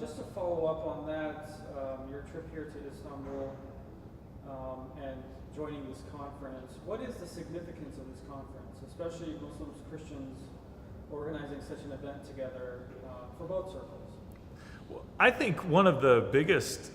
just to follow up on that, your trip here to Istanbul and joining this conference, what is the significance of this conference, especially Muslims, Christians organizing such an event together for both circles? I think one of the biggest,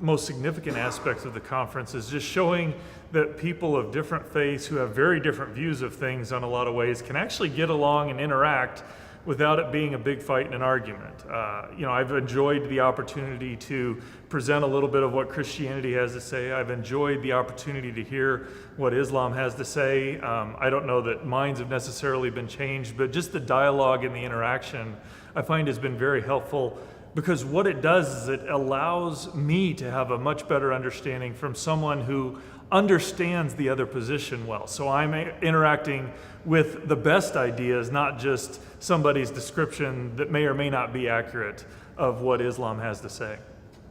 most significant aspects of the conference is just showing that people of different faiths who have very different views of things on a lot of ways can actually get along and interact without it being a big fight and an argument. I've enjoyed the opportunity to present a little bit of what Christianity has to say. I've enjoyed the opportunity to hear what Islam has to say. I don't know that minds have necessarily been changed, but just the dialogue and the interaction I find has been very helpful, because what it does is it allows me to have a much better understanding from someone who understands the other position well. So I'm interacting with the best ideas, not just somebody's description that may or may not be accurate of what Islam has to say.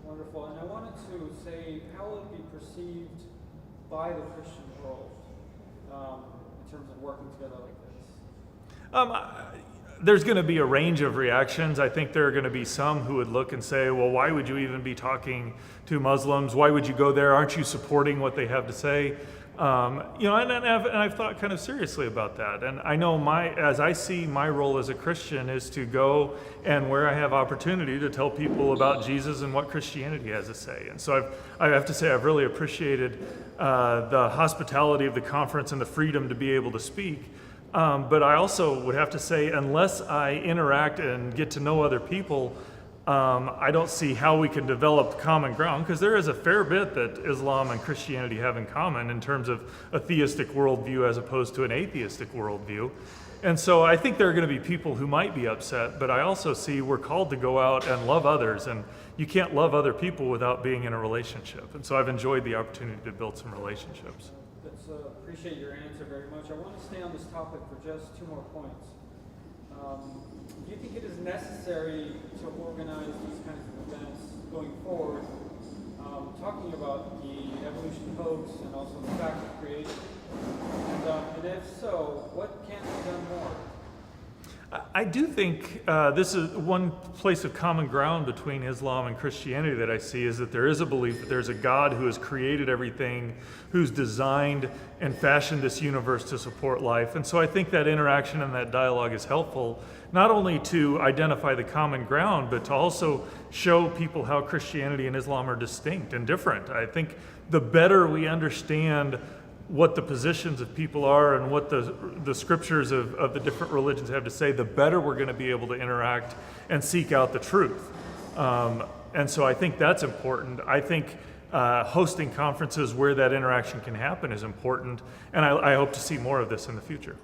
Wonderful. And I wanted to say, how will it be perceived by the Christian world in terms of working together like this? There's going to be a range of reactions. I think there are going to be some who would look and say, well, why would you even be talking to Muslims? Why would you go there? Aren't you supporting what they have to say? And I've thought kind of seriously about that. And I know as I see my role as a Christian is to go and where I have opportunity to tell people about Jesus and what Christianity has to say. And so I have to say I've really appreciated the hospitality of the conference and the freedom to be able to speak. But I also would have to say, unless I interact and get to know other people, I don't see how we can develop common ground, because there is a fair bit that Islam and Christianity have in common in terms of a theistic worldview as opposed to an atheistic worldview. And so I think there are going to be people who might be upset, but I also see we're called to go out and love others, and you can't love other people without being in a relationship. And so I've enjoyed the opportunity to build some relationships. Appreciate your answer very much. I want to stay on this topic for just two more points. Do you think it is necessary to organize these kinds of events going forward, talking about the evolution hoax and also the fact of creation? And if so, what can be done more? I do think this is one place of common ground between Islam and Christianity that I see, is that there is a belief that there's a God who has created everything, who's designed and fashioned this universe to support life. And so I think that interaction and that dialogue is helpful, not only to identify the common ground, but to also show people how Christianity and Islam are distinct and different. I think the better we understand what the positions of people are and what the scriptures of the different religions have to say, the better we're going to be able to interact and seek out the truth. And so I think that's important. I think hosting conferences where that interaction can happen is important, and I hope to see more of this in the future.